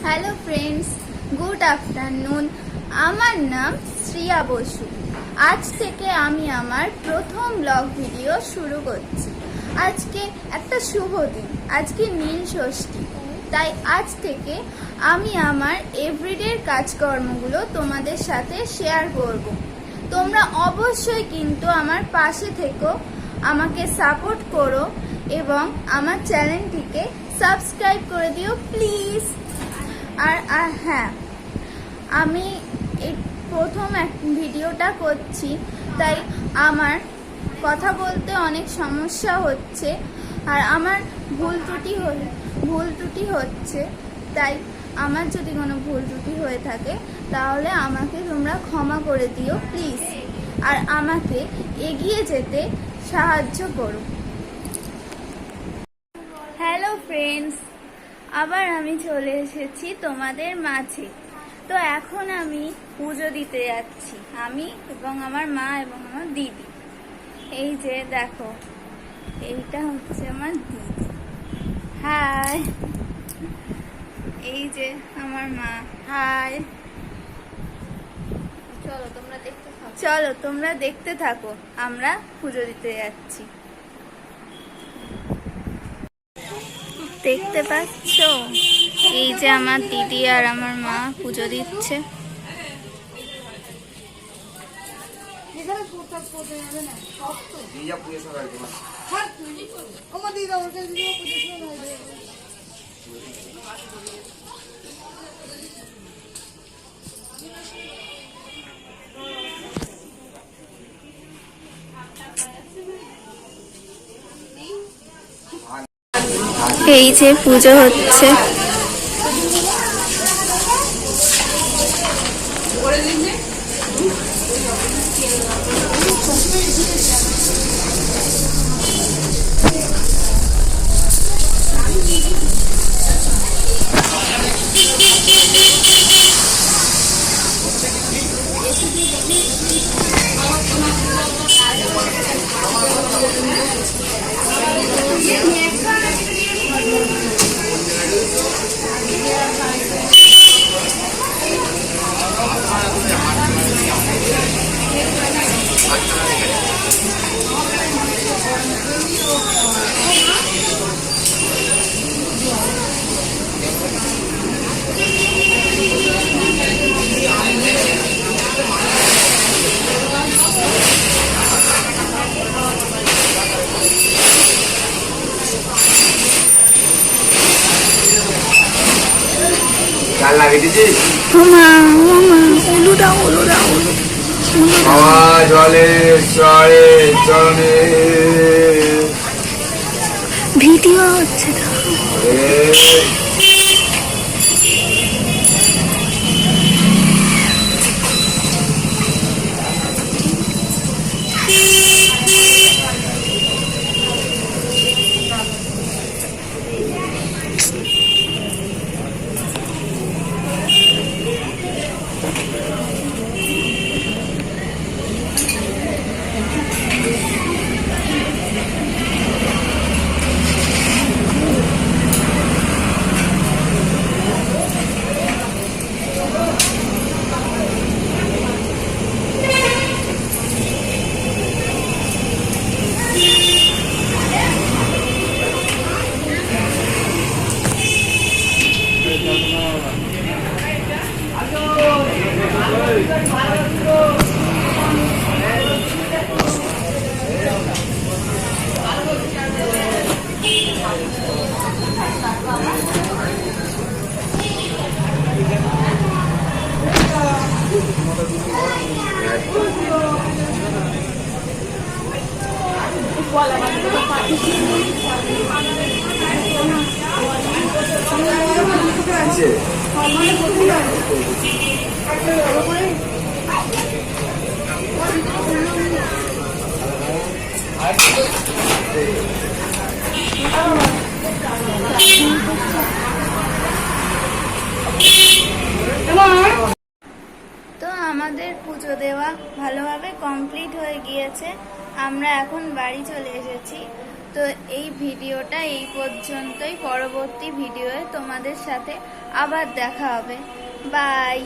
Hello friends, good afternoon. আমার নাম শ্রিয়া বসু। আজ থেকে আমি আমার প্রথম ব্লগ ভিডিও শুরু করছি। আজকে একটা শুভ দিন, আজকে নীল ষষ্ঠী। তাই আজ থেকে আমি আমার এভরিডের কাজকর্মগুলো তোমাদের সাথে শেয়ার করব। তোমরা অবশ্যই কিন্তু আমার পাশে থেকো, আমাকে সাপোর্ট করো এবং আমার চ্যানেলটিকে সাবস্ক্রাইব করে দিও প্লিজ। আর হ্যাঁ, আমি এই প্রথম ভিডিওটা করছি, তাই আমার কথা বলতে অনেক সমস্যা হচ্ছে আর আমার ভুল ত্রুটি হচ্ছে। তাই আমার যদি কোনো ভুল ত্রুটি হয়ে থাকে তাহলে আমাকে তোমরা ক্ষমা করে দিও প্লিজ, আর আমাকে এগিয়ে যেতে সাহায্য করো। হ্যালো ফ্রেন্ডস, আবার আমি চলে এসেছি তোমাদের মাঝে। তো এখন আমি পুজো দিতে যাচ্ছি, আমি এবং আমার মা এবং আমার দিদি। এই যে দেখো, এইটা হচ্ছে আমার দিদি। হাই। এই যে আমার মা। হাই। চলো তোমরা দেখতে থাকো, আমরা পুজো দিতে যাচ্ছি। দেখতে পাচ্ছ, এই যে আমার দিদি আর আমার মা পুজো দিচ্ছে। এই যে পুজো হচ্ছে। ভিডিও হচ্ছে তো। তো আমাদের পুজো দেওয়া ভালোভাবে কমপ্লিট হয়ে গিয়েছে, আমরা এখন বাড়ি চলে এসেছি। তো এই ভিডিওটা এই পর্যন্তই। পরবর্তী ভিডিওয়ে তোমাদের সাথে আবার দেখা হবে। বাই।